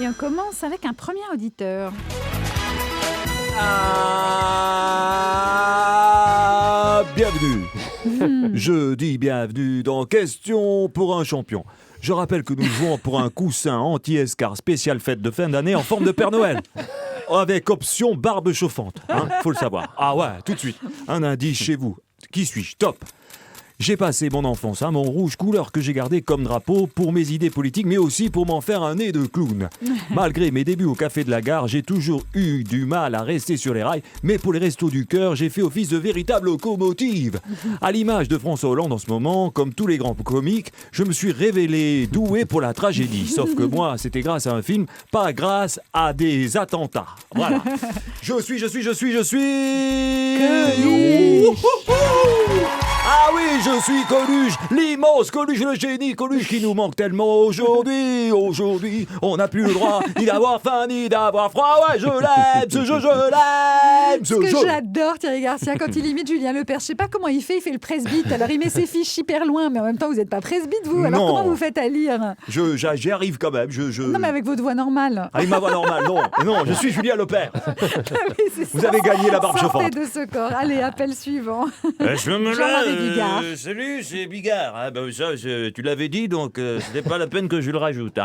Et on commence avec un premier auditeur. Bienvenue. Je dis bienvenue dans Question pour un champion. Je rappelle que nous jouons pour un coussin anti-escar spécial fête de fin d'année en forme de Père Noël. Avec option barbe chauffante, faut le savoir. Ah ouais, tout de suite. Un indice chez vous. Qui suis-je? Top. J'ai passé mon enfance à Montrouge, couleur que j'ai gardée comme drapeau pour mes idées politiques, mais aussi pour m'en faire un nez de clown. Malgré mes débuts au Café de la Gare, j'ai toujours eu du mal à rester sur les rails, mais pour les restos du cœur, j'ai fait office de véritable locomotive. À l'image de François Hollande en ce moment, comme tous les grands comiques, je me suis révélé doué pour la tragédie. Sauf que moi, c'était grâce à un film, pas grâce à des attentats. Voilà. Je suis... Ah oui, je suis Coluche, l'immense Coluche, le génie Coluche qui nous manque tellement aujourd'hui, on n'a plus le droit ni d'avoir faim ni d'avoir froid. Ouais, je l'aime, ce jeu, je l'aime, ce Ce que jeu. j'adore Thierry Garcia quand il imite Julien Lepers. Je sais pas comment il fait le presbyte. Alors il met ses fiches hyper loin, mais en même temps vous n'êtes pas presbyte vous. Alors Non. comment vous faites à lire? J'y arrive quand même. Non mais avec votre voix normale. Avec ma voix normale, non, je suis Julien Lepers. Oui, c'est Vous ça. avez gagné la barbe Sortez chauffante. de ce corps. Allez, appel suivant. Je me Jean-Marie Bigard. Salut, c'est Bigard. Ah, ben, ça, tu l'avais dit, donc c'était pas la peine que je le rajoute.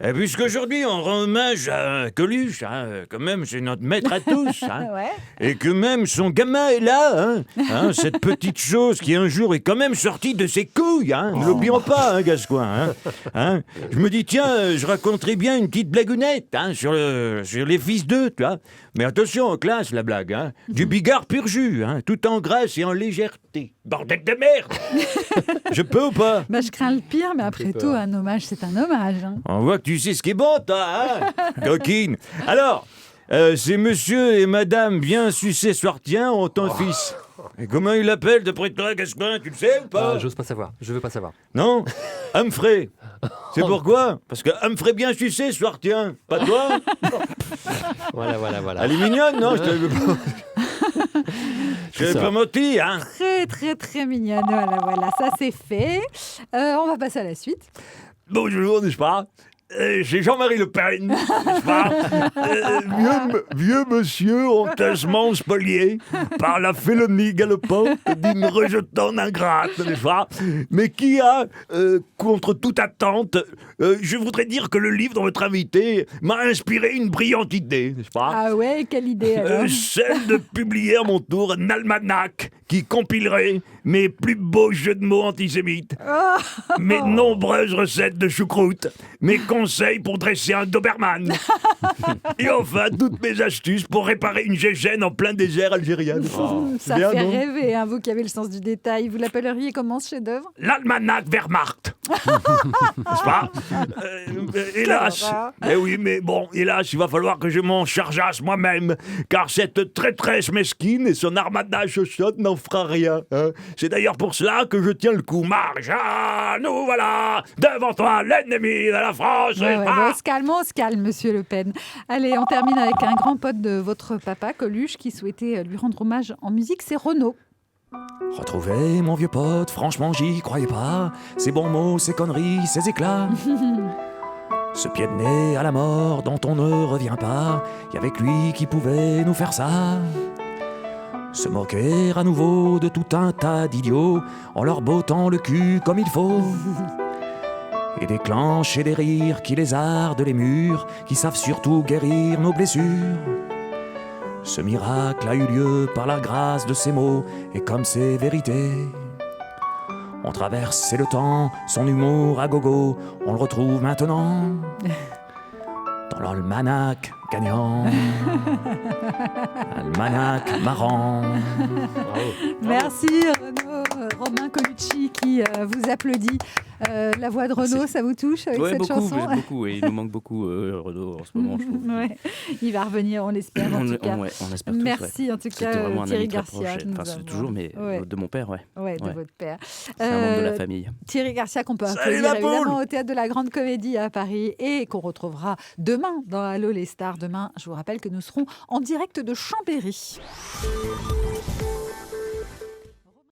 Et puisqu'aujourd'hui, on rend hommage à Coluche, quand même, c'est notre maître à tous. Ouais. Et que même son gamin est là, cette petite chose qui un jour est quand même sortie de ses couilles. Ne l'oublions pas, Gascoigne. Je me dis, tiens, je raconterai bien une petite blagounette sur les fils d'eux, tu vois. Mais attention, en classe, la blague. Du Bigard pur jus, tout en grâce et en légèreté. Bordel de merde. Je peux ou pas? Bah, je crains le pire, mais après tout, un hommage, c'est un hommage. On voit que tu sais ce qui est bon, toi, coquine. Alors, c'est monsieur et madame bien sucés Swartien ont un fils. Et comment il l'appelle d'après toi, Gascoigne? Tu le sais ou pas? J'ose pas savoir, je veux pas savoir. Non? Humphrey. C'est pourquoi? Parce que Humphrey bien sucé Swartien. Pas toi? Voilà. Elle est mignonne, non? Je t'avais pas... Je t'avais pas menti, Très, très, très mignonne. Voilà, ça c'est fait. On va passer à la suite. Bonjour, n'est-ce pas? C'est Jean-Marie Le Pen, n'est-ce pas? Vieux monsieur honteusement spolié par la félonie galopante d'une rejetante ingrate, n'est-ce pas? Mais qui a, contre toute attente, je voudrais dire que le livre dont votre invité m'a inspiré une brillante idée, n'est-ce pas? Ah ouais, quelle idée alors. Celle de publier à mon tour un almanach qui compilerait mes plus beaux jeux de mots antisémites, mes nombreuses recettes de choucroute, mes conseils pour dresser un Doberman, et enfin toutes mes astuces pour réparer une gégène en plein désert algérien. Ça Bien, fait non? rêver, vous qui avez le sens du détail. Vous l'appelleriez comment ce chef-d'œuvre? L'almanach Wehrmacht. N'est-ce pas? Hélas. horreur. Eh oui, mais bon, hélas, il va falloir que je m'en chargeasse moi-même, car cette traîtresse mesquine et son armada chochotte n'en fera rien. C'est d'ailleurs pour cela que je tiens le coup. Marche, nous voilà devant toi, l'ennemi de la France. Ouais, n'est-ce bon, pas? on se calme, monsieur Le Pen. Allez, on termine avec un grand pote de votre papa, Coluche, qui souhaitait lui rendre hommage en musique, c'est Renaud. Retrouver mon vieux pote, franchement j'y croyais pas. Ces bons mots, ces conneries, ces éclats. Ce pied de nez à la mort dont on ne revient pas. Y avec lui qui pouvait nous faire ça. Se moquer à nouveau de tout un tas d'idiots en leur bottant le cul comme il faut. Et déclencher des rires qui lézardent les murs, qui savent surtout guérir nos blessures. Ce miracle a eu lieu par la grâce de ces mots et comme ces vérités. On traverse le temps, son humour à gogo, on le retrouve maintenant dans l'almanach gagnant, almanach marrant. Merci Renaud. Romain Colucci qui vous applaudit. La voix de Renaud, ça vous touche avec cette chanson? J'aime beaucoup, et il nous manque beaucoup Renaud en ce moment, je trouve. Ouais. Il va revenir, on l'espère en tout cas. On espère tous. Merci en tout C'était cas vraiment un Thierry ami très Garcia. proche. Enfin, c'est nous toujours, mais Ouais. de mon père, ouais. Ouais, de Ouais. votre père. C'est un membre de la famille. Thierry Garcia qu'on peut Salut applaudir la poule. évidemment au Théâtre de la Grande Comédie à Paris et qu'on retrouvera demain dans Allô les stars. Demain, je vous rappelle que nous serons en direct de Chambéry.